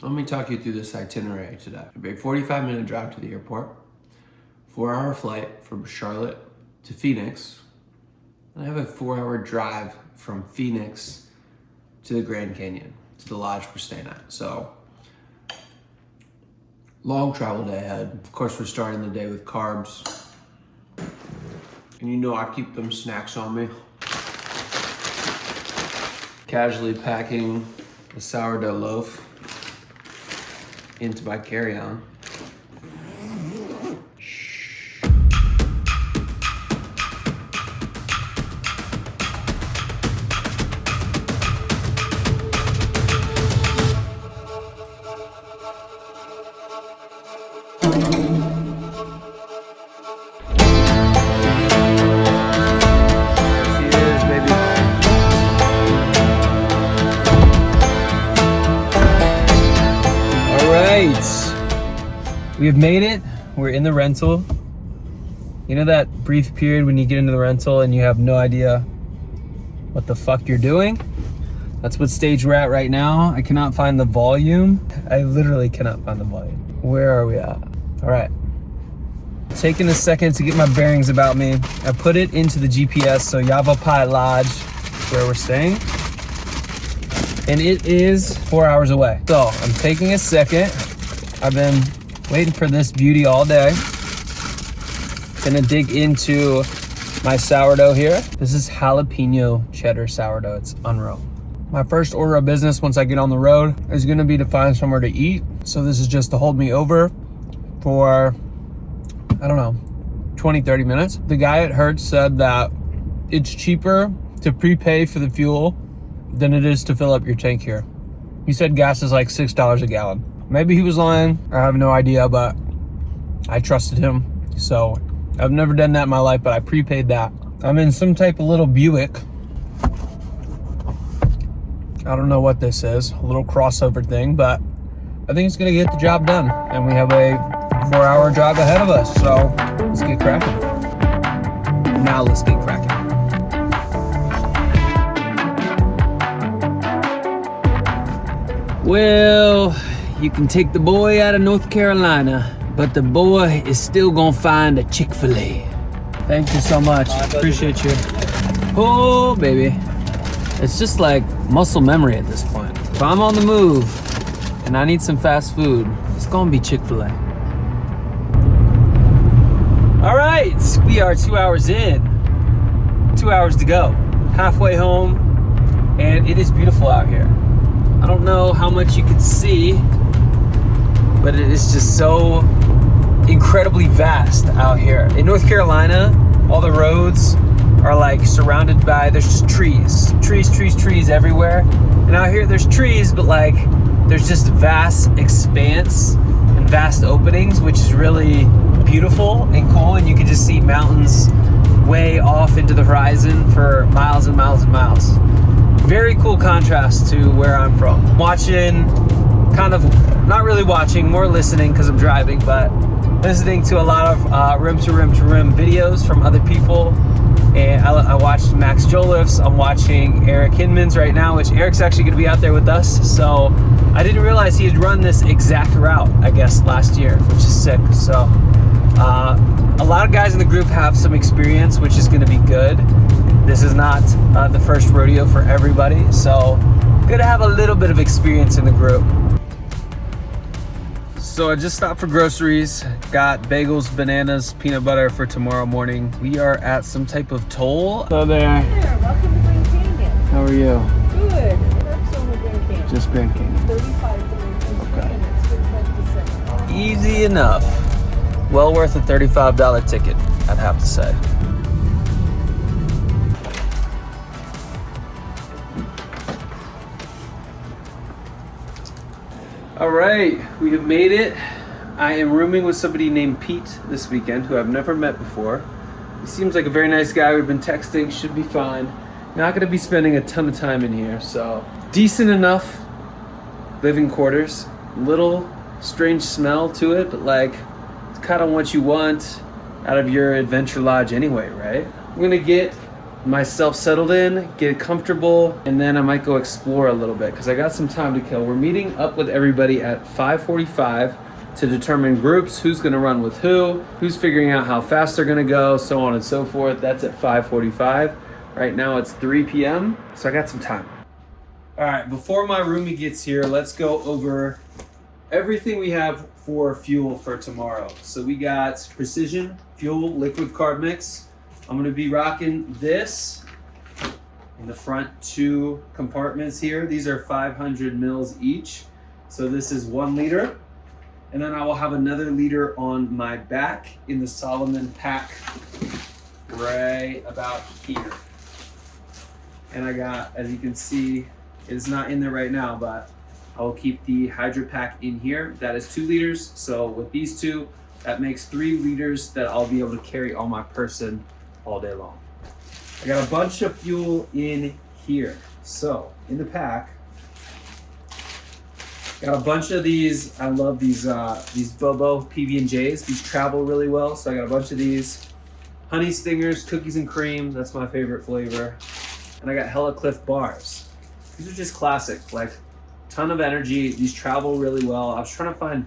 Let me talk you through this itinerary today. It'll be a 45-minute drive to the airport, 4-hour flight from Charlotte to Phoenix, and I have a 4-hour drive from Phoenix to the Grand Canyon, to the lodge we're staying at. So, long travel day ahead. Of course, we're starting the day with carbs. And you know I keep them snacks on me. Casually packing a sourdough loaf into my carry-on. We have made it. We're in the rental. You know that brief period when you get into the rental and you have no idea what the fuck you're doing? That's what stage we're at right now. I cannot find the volume. I literally cannot find the volume. Where are we at? All right. Taking a second to get my bearings about me. I put it into the GPS, so Yavapai Lodge, where we're staying. And it is 4 hours away. So I'm taking a second. I've been waiting for this beauty all day. Gonna dig into my sourdough here. This is jalapeno cheddar sourdough. It's unreal. My first order of business once I get on the road is gonna be to find somewhere to eat. So this is just to hold me over for, I don't know, 20, 30 minutes. The guy at Hertz said that it's cheaper to prepay for the fuel than it is to fill up your tank here. He said gas is like $6 a gallon. Maybe he was lying, I have no idea, but I trusted him. So I've never done that in my life, but I prepaid that. I'm in some type of little Buick. I don't know what this is, a little crossover thing, but I think it's gonna get the job done. And we have a 4-hour drive ahead of us, so let's get cracking. Now let's get cracking. Well, you can take the boy out of North Carolina, but the boy is still gonna find a Chick-fil-A. Thank you so much. Appreciate you. Oh, baby. It's just like muscle memory at this point. If I'm on the move and I need some fast food, it's gonna be Chick-fil-A. All right, we are 2 hours in. 2 hours to go. Halfway home, and it is beautiful out here. I don't know how much you can see, but it is just so incredibly vast out here. In North Carolina, all the roads are like surrounded by, there's just trees. Trees everywhere. And out here there's trees, but like there's just vast expanse and vast openings, which is really beautiful and cool. And you can just see mountains way off into the horizon for miles and miles and miles. Very cool contrast to where I'm from. Watching, kind of, not really watching, more listening because I'm driving, but listening to a lot of rim to rim videos from other people. And I watched Max Joliff's, I'm watching Eric Hinman's right now, which Eric's actually gonna be out there with us. So I didn't realize he had run this exact route, I guess, last year, which is sick. So a lot of guys in the group have some experience, which is gonna be good. This is not the first rodeo for everybody, so good to have a little bit of experience in the group. So I just stopped for groceries, got bagels, bananas, peanut butter for tomorrow morning. We are at some type of toll. Hello there. Hey, welcome to Grand Canyon. How are you? Good. Where's on the Grand Canyon? Just Grand Canyon. 35 minutes, 35 to 7. Easy enough. Well worth a $35 ticket, I'd have to say. All right, we have made it. I am rooming with somebody named Pete this weekend, who I've never met before. He seems like a very nice guy. We've been texting, should be fine. Not gonna be spending a ton of time in here, so. Decent enough living quarters. Little strange smell to it, but like, it's kind of what you want out of your adventure lodge anyway, right? I'm gonna get myself settled in, get comfortable, and then I might go explore a little bit because I got some time to kill. We're meeting up with everybody at 5:45 to determine groups, who's going to run with who's figuring out how fast they're going to go, so on and so forth. That's at 5:45. Right now it's 3 p.m., so I got some time. All right, before my roomie gets here, let's go over everything we have for fuel for tomorrow. So we got Precision Fuel Liquid Carb Mix. I'm gonna be rocking this in the front 2 compartments here. These are 500 mils each. So this is 1 liter. And then I will have another liter on my back in the Solomon pack right about here. And I got, as you can see, it's not in there right now, but I will keep the Hydro Pack in here. That is 2 liters. So with these 2, that makes 3 liters that I'll be able to carry on my person all day long. I got a bunch of fuel in here. So in the pack, got a bunch of these. I love these Bobo PB&Js. These travel really well. So I got a bunch of these. Honey Stingers, cookies and cream. That's my favorite flavor. And I got Hella Cliff bars. These are just classic, like ton of energy. These travel really well. I was trying to find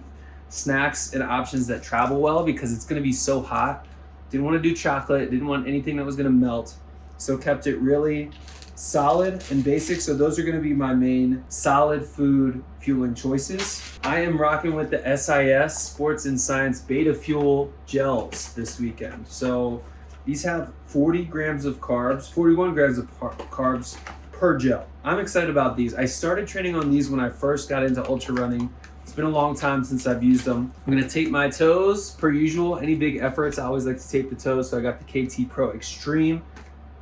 snacks and options that travel well because it's gonna be so hot. Didn't want to do chocolate, didn't want anything that was gonna melt. So kept it really solid and basic. So those are gonna be my main solid food fueling choices. I am rocking with the SIS Sports and Science Beta Fuel gels this weekend. So these have 40 grams of carbs, 41 grams of carbs per gel. I'm excited about these. I started training on these when I first got into ultra running. It's been a long time since I've used them. I'm gonna tape my toes per usual. Any big efforts, I always like to tape the toes. So I got the KT Pro Extreme.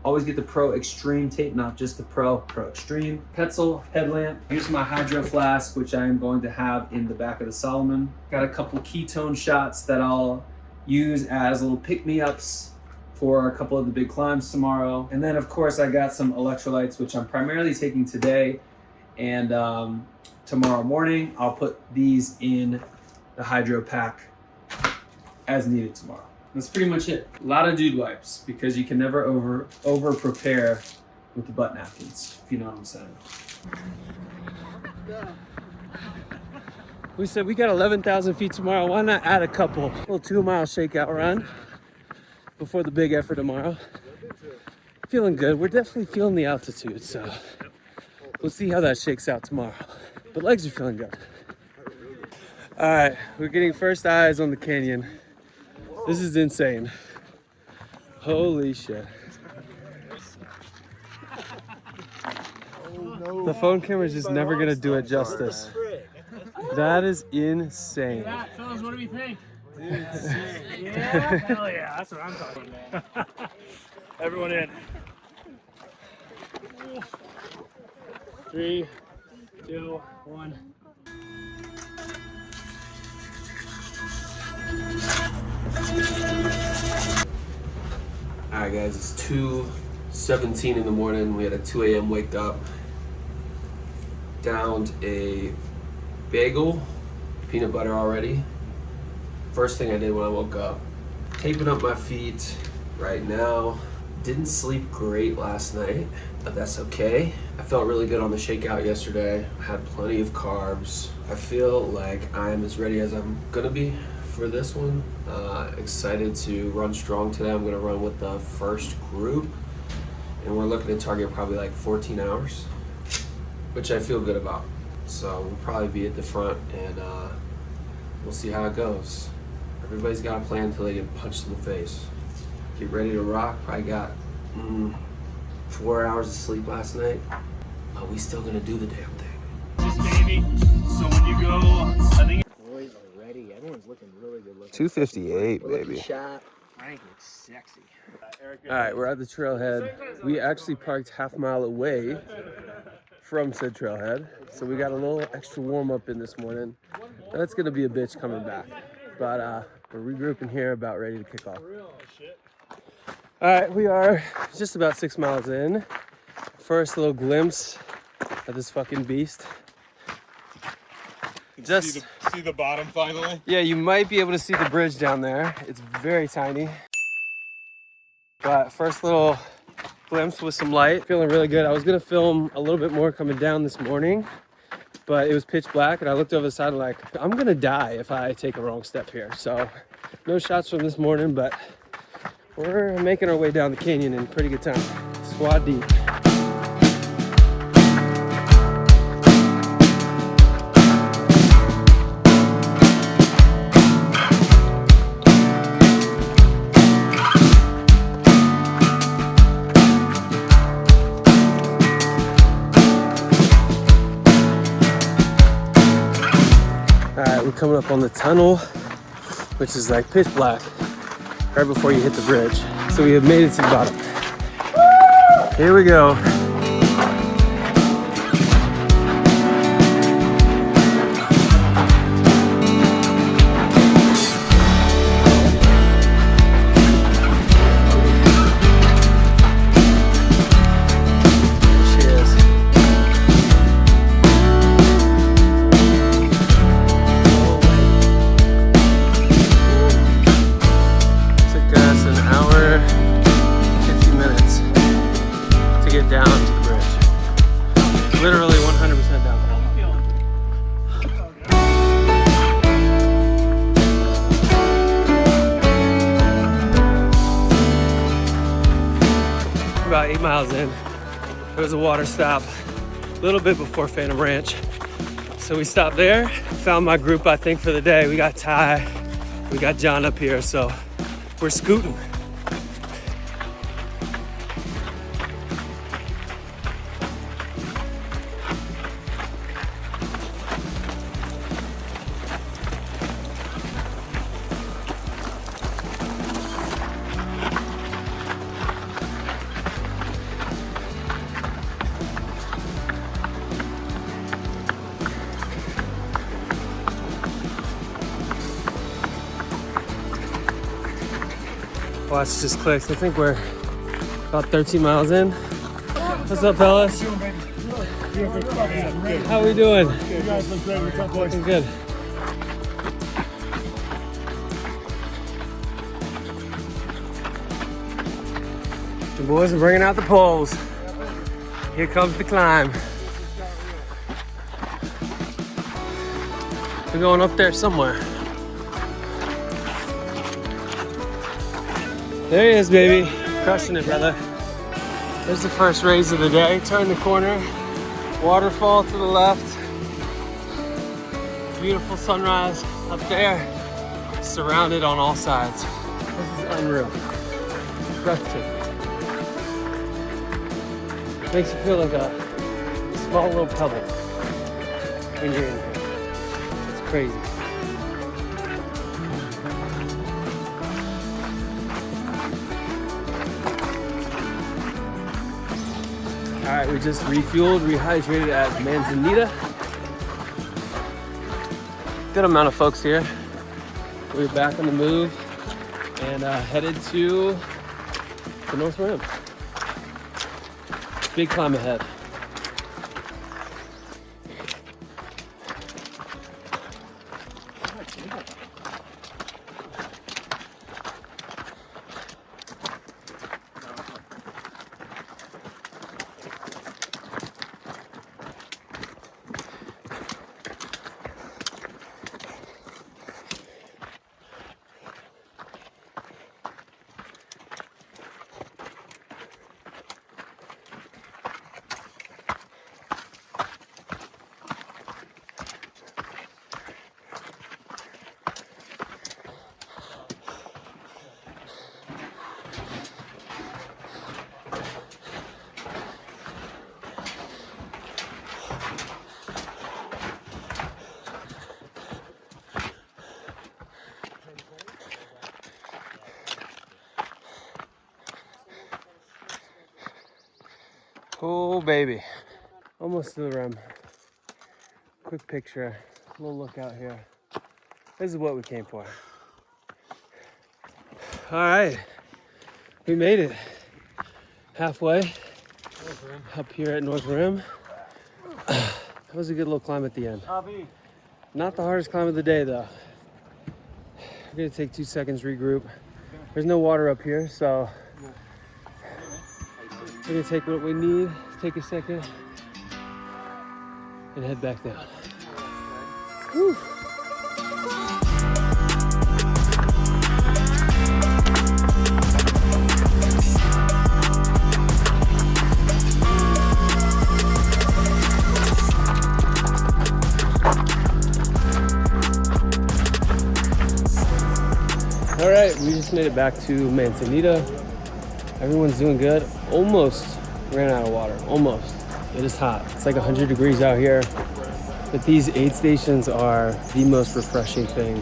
Always get the Pro Extreme tape, not just the Pro Extreme. Petzl headlamp. Here's my hydro flask, which I am going to have in the back of the Solomon. Got a couple ketone shots that I'll use as little pick-me-ups for a couple of the big climbs tomorrow. And then of course I got some electrolytes, which I'm primarily taking today and tomorrow morning. I'll put these in the hydro pack as needed tomorrow. That's pretty much it. A lot of dude wipes because you can never over prepare with the butt napkins, if you know what I'm saying. We said we got 11,000 feet tomorrow. Why not add a couple? A little 2-mile shakeout run before the big effort tomorrow. Feeling good. We're definitely feeling the altitude, so we'll see how that shakes out tomorrow. But legs are feeling good. All right, we're getting first eyes on the canyon. This is insane. Holy shit. The phone camera is just never gonna do it justice. That is insane. Fellas, what do we think? Dude, yeah, hell yeah, that's what I'm talking about. Everyone in. 3, 2, 1. All right, guys, it's 2:17 in the morning. We had a 2 a.m. wake up, downed a bagel, peanut butter already. First thing I did when I woke up, taping up my feet right now. Didn't sleep great last night, but that's okay. I felt really good on the shakeout yesterday. I had plenty of carbs. I feel like I'm as ready as I'm gonna be for this one. Excited to run strong today. I'm gonna run with the first group, and we're looking to target probably like 14 hours, which I feel good about. So we'll probably be at the front, and we'll see how it goes. Everybody's got a plan until they get punched in the face. Get ready to rock. Probably got 4 hours of sleep last night. But we still gonna do the damn thing. This baby. So when you go, I think. Boys are ready. Everyone's looking really good looking. 258, baby. Shot. Frank looks sexy. All right, we're at the trailhead. We actually parked half a mile away from said trailhead, so we got a little extra warm up in this morning. That's gonna be a bitch coming back, but we're regrouping here, about ready to kick off. All right, we are just about 6 miles in. First little glimpse of this fucking beast. Just see the bottom finally. yeah, you might be able to see the bridge down there. It's very tiny. But first little glimpse with some light. Feeling really good. I was gonna film a little bit more coming down this morning, but it was pitch black and I looked over the side and like, I'm gonna die if I take a wrong step here. So no shots from this morning, but we're making our way down the canyon in pretty good time. Squad deep. We're coming up on the tunnel, which is like pitch black right before you hit the bridge. So we have made it to the bottom. Here we go. Down to the bridge. Literally 100% down. About 8 miles in, there was a water stop a little bit before Phantom Ranch. So we stopped there, found my group I think for the day. We got Ty, we got John up here, so we're scooting. Watch just clicked. I think we're about 13 miles in. What's up, fellas? How we doing? You guys look great. What's up, boys? Looking good. The boys are bringing out the poles. Here comes the climb. We're going up there somewhere. There he is, baby. Crushing it, brother. There's the first raise of the day. Turn the corner. Waterfall to the left. Beautiful sunrise up there. Surrounded on all sides. This is unreal. Breathtaking. Makes you feel like a small little pebble when you're in here. It's crazy. All right, we just refueled, rehydrated at Manzanita. Good amount of folks here. We're back on the move and headed to the North Rim. Big climb ahead. Oh, baby. Almost to the rim. Quick picture, a little look out here. This is what we came for. All right, we made it. Halfway up here at North Rim. That was a good little climb at the end. Not the hardest climb of the day though. We're gonna take 2 seconds, regroup. There's no water up here, so We're gonna take what we need, take a second, and head back down. Whew. All right, we just made it back to Manzanita. Everyone's doing good. Almost ran out of water, almost. It is hot. It's like 100 degrees out here. But these aid stations are the most refreshing thing.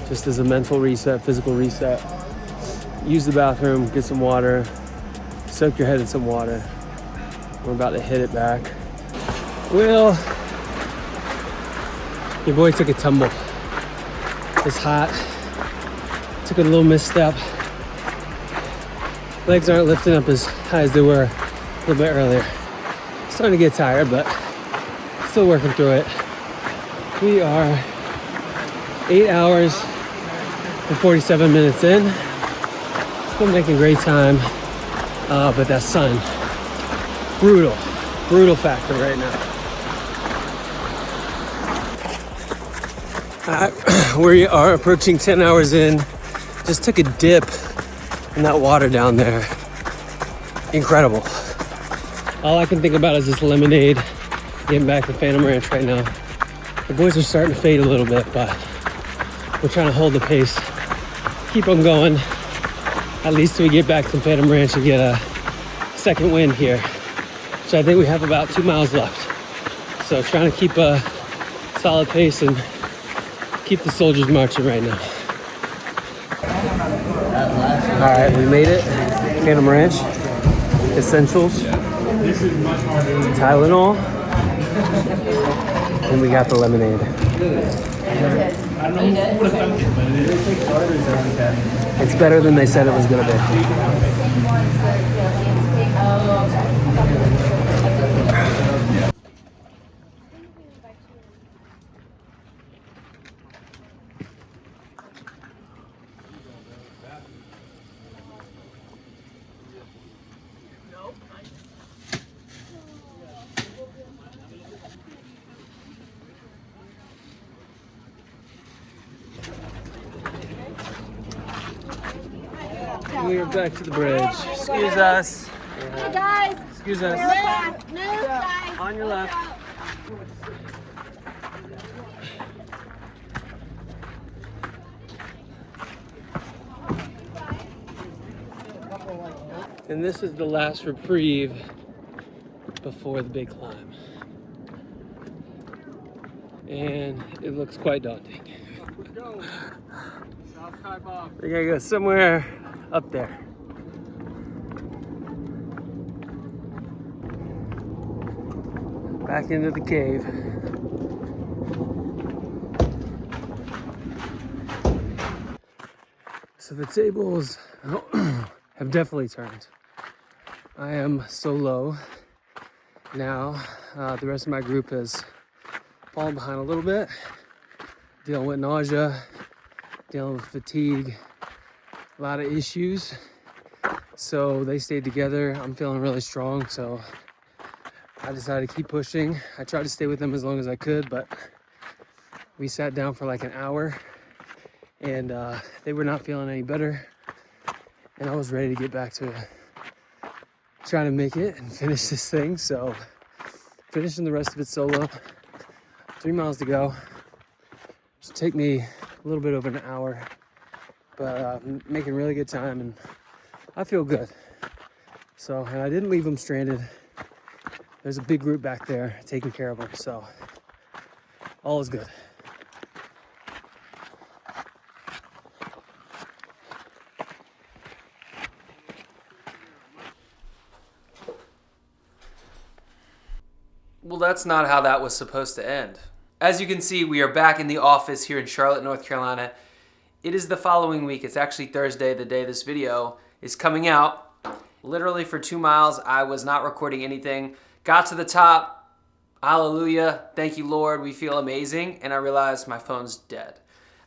Just as a mental reset, physical reset. Use the bathroom, get some water, soak your head in some water. We're about to hit it back. Well, your boy took a tumble. It's hot. Took a little misstep. Legs aren't lifting up as high as they were a little bit earlier. Starting to get tired, but still working through it. We are 8 hours and 47 minutes in. Still making great time, but that sun, brutal factor right now. We are approaching 10 hours in. Just took a dip in that water down there. Incredible. All I can think about is this lemonade. Getting back to Phantom Ranch right now. The boys are starting to fade a little bit, but we're trying to hold the pace. Keep on going. At least till we get back to Phantom Ranch and get a second wind here. So I think we have about 2 miles left. So trying to keep a solid pace and keep the soldiers marching right now. All right, we made it. Phantom Ranch, essentials, Tylenol, and we got the lemonade. It's better than they said it was gonna be. We are back to the bridge. Excuse us. Hey guys. Excuse us. Move, guys. On your left. And this is the last reprieve before the big climb. And it looks quite daunting. We gotta go somewhere up there. Back into the cave. So the tables have definitely turned. I am so low now. The rest of my group has fallen behind a little bit, dealing with nausea, dealing with fatigue, a lot of issues. So they stayed together. I'm feeling really strong, so I decided to keep pushing. I tried to stay with them as long as I could, but we sat down for like an hour and they were not feeling any better. And I was ready to get back to trying to make it and finish this thing. So finishing the rest of it solo. 3 miles to go. It'll take me a little bit over an hour, but making really good time and I feel good. So, and I didn't leave them stranded. There's a big group back there taking care of them, so all is good. Well, that's not how that was supposed to end. As you can see, we are back in the office here in Charlotte, North Carolina. It is the following week. It's actually Thursday, the day this video is coming out. Literally for 2 miles, I was not recording anything. Got to the top, hallelujah, thank you Lord, we feel amazing, and I realized my phone's dead.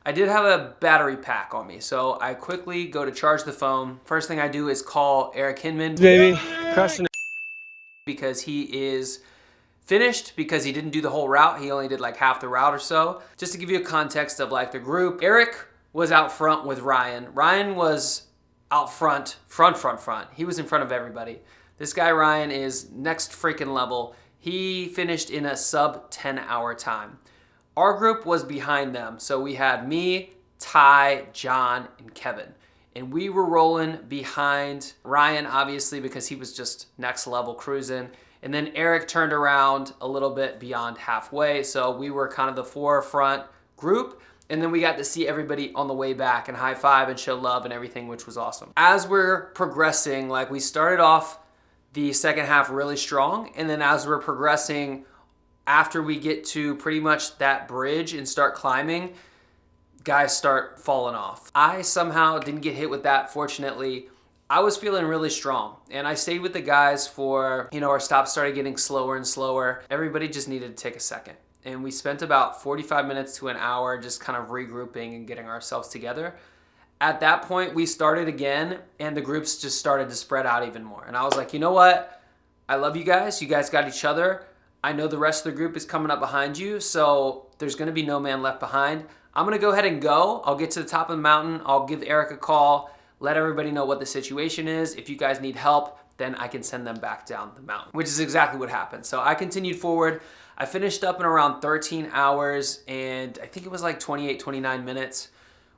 I did have a battery pack on me, so I quickly go to charge the phone. First thing I do is call Eric Hinman. Baby, crushing it. because he is finished because he didn't do the whole route. He only did like half the route or so. Just to give you a context of like the group, Eric was out front with Ryan. Ryan was out front. He was in front of everybody. This guy Ryan is next freaking level. He finished in a sub 10-hour time. Our group was behind them. So we had me, Ty, John, and Kevin. And we were rolling behind Ryan, obviously, because he was just next level cruising. And then Eric turned around a little bit beyond halfway. So we were kind of the forefront group. And then we got to see everybody on the way back and high five and show love and everything, which was awesome. As we're progressing, like we started off the second half really strong. And then as we're progressing, after we get to pretty much that bridge and start climbing, guys start falling off. I somehow didn't get hit with that, fortunately. I was feeling really strong and I stayed with the guys for, our stops started getting slower and slower. Everybody just needed to take a second. And we spent about 45 minutes to an hour just kind of regrouping and getting ourselves together. At that point, we started again and the groups just started to spread out even more. And I was like, you know what? I love you guys. You guys got each other. I know the rest of the group is coming up behind you, so there's gonna be no man left behind. I'm gonna go ahead and go. I'll get to the top of the mountain. I'll give Eric a call, let everybody know what the situation is. If you guys need help, then I can send them back down the mountain, which is exactly what happened. So I continued forward. I finished up in around 13 hours and I think it was like 28, 29 minutes,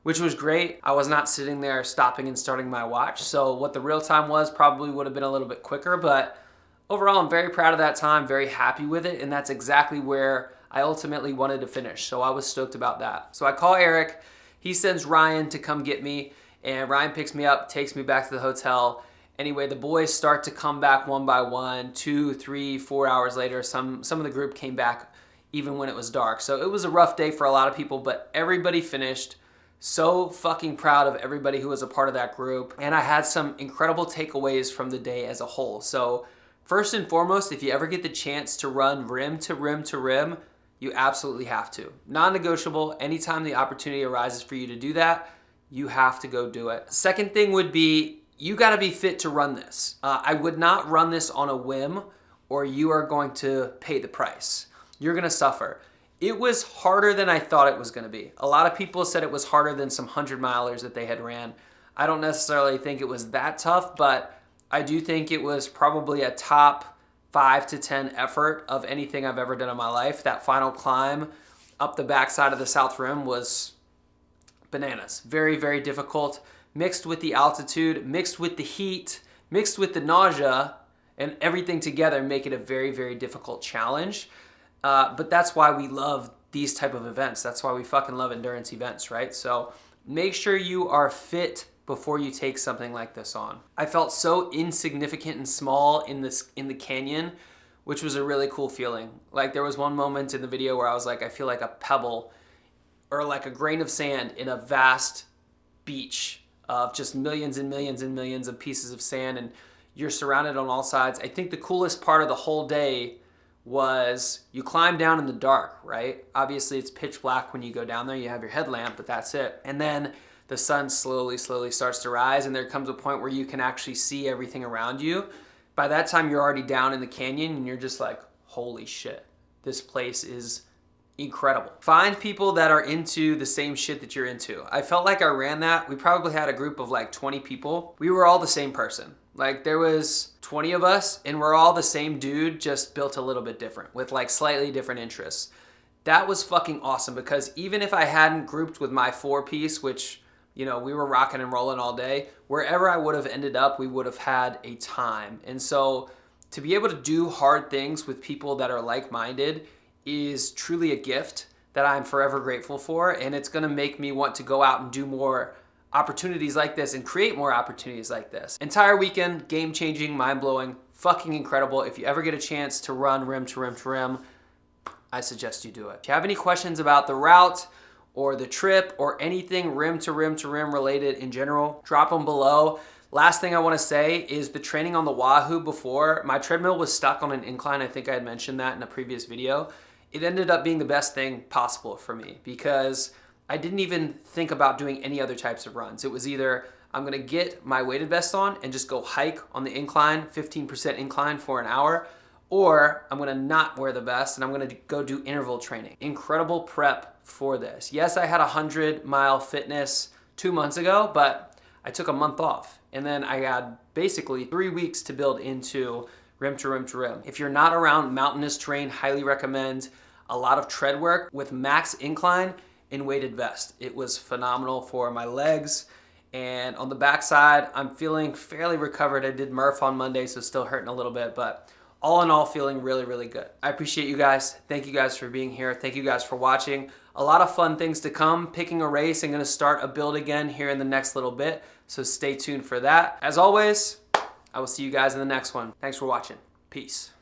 which was great. I was not sitting there stopping and starting my watch. So what the real time was probably would have been a little bit quicker, but overall, I'm very proud of that time, very happy with it, and that's exactly where I ultimately wanted to finish, so I was stoked about that. So I call Eric, he sends Ryan to come get me, and Ryan picks me up, takes me back to the hotel. Anyway, the boys start to come back one by one, 2, 3, 4 hours later. Some of the group came back even when it was dark. So it was a rough day for a lot of people, but everybody finished. So fucking proud of everybody who was a part of that group, and I had some incredible takeaways from the day as a whole. So first and foremost, if you ever get the chance to run rim to rim to rim, you absolutely have to. Non-negotiable, anytime the opportunity arises for you to do that, you have to go do it. Second thing would be, you gotta be fit to run this. I would not run this on a whim or you are going to pay the price. You're gonna suffer. It was harder than I thought it was gonna be. A lot of people said it was harder than some 100-milers that they had ran. I don't necessarily think it was that tough, but I do think it was probably a top 5 to 10 effort of anything I've ever done in my life. That final climb up the backside of the South Rim was bananas. Very, very difficult. Mixed with the altitude, mixed with the heat, mixed with the nausea, and everything together make it a very, very difficult challenge. But that's why we love these type of events. That's why we fucking love endurance events, right? So make sure you are fit before you take something like this on. I felt so insignificant and small in the canyon, which was a really cool feeling. Like there was one moment in the video where I was like, I feel like a pebble or like a grain of sand in a vast beach of just millions and millions and millions of pieces of sand, and you're surrounded on all sides. I think the coolest part of the whole day was you climb down in the dark, right? Obviously it's pitch black when you go down there, you have your headlamp, but that's it. And then the sun slowly starts to rise, and there comes a point where you can actually see everything around you. By that time, you're already down in the canyon, and you're just like, holy shit, this place is incredible. Find people that are into the same shit that you're into. I felt like I ran that. We probably had a group of like 20 people. We were all the same person. Like there was 20 of us, and we're all the same dude, just built a little bit different with like slightly different interests. That was fucking awesome, because even if I hadn't grouped with my 4-piece, which we were rocking and rolling all day, wherever I would have ended up, we would have had a time. And so to be able to do hard things with people that are like-minded is truly a gift that I'm forever grateful for. And it's gonna make me want to go out and do more opportunities like this and create more opportunities like this. Entire weekend, game-changing, mind-blowing, fucking incredible. If you ever get a chance to run rim to rim to rim, I suggest you do it. If you have any questions about the route, or the trip, or anything rim to rim to rim related in general, drop them below. Last thing I wanna say is the training on the Wahoo before, my treadmill was stuck on an incline. I think I had mentioned that in a previous video. It ended up being the best thing possible for me because I didn't even think about doing any other types of runs. It was either I'm gonna get my weighted vest on and just go hike on the incline, 15% incline for an hour, or I'm gonna not wear the vest and I'm gonna go do interval training. Incredible prep for this. Yes, I had a 100-mile fitness 2 months ago, but I took a month off. And then I had basically 3 weeks to build into rim to rim to rim. If you're not around mountainous terrain, highly recommend a lot of tread work with max incline and weighted vest. It was phenomenal for my legs. And on the backside, I'm feeling fairly recovered. I did Murph on Monday, so still hurting a little bit, but all in all, feeling really, really good. I appreciate you guys. Thank you guys for being here. Thank you guys for watching. A lot of fun things to come. Picking a race. I'm gonna start a build again here in the next little bit, so stay tuned for that. As always, I will see you guys in the next one. Thanks for watching. Peace.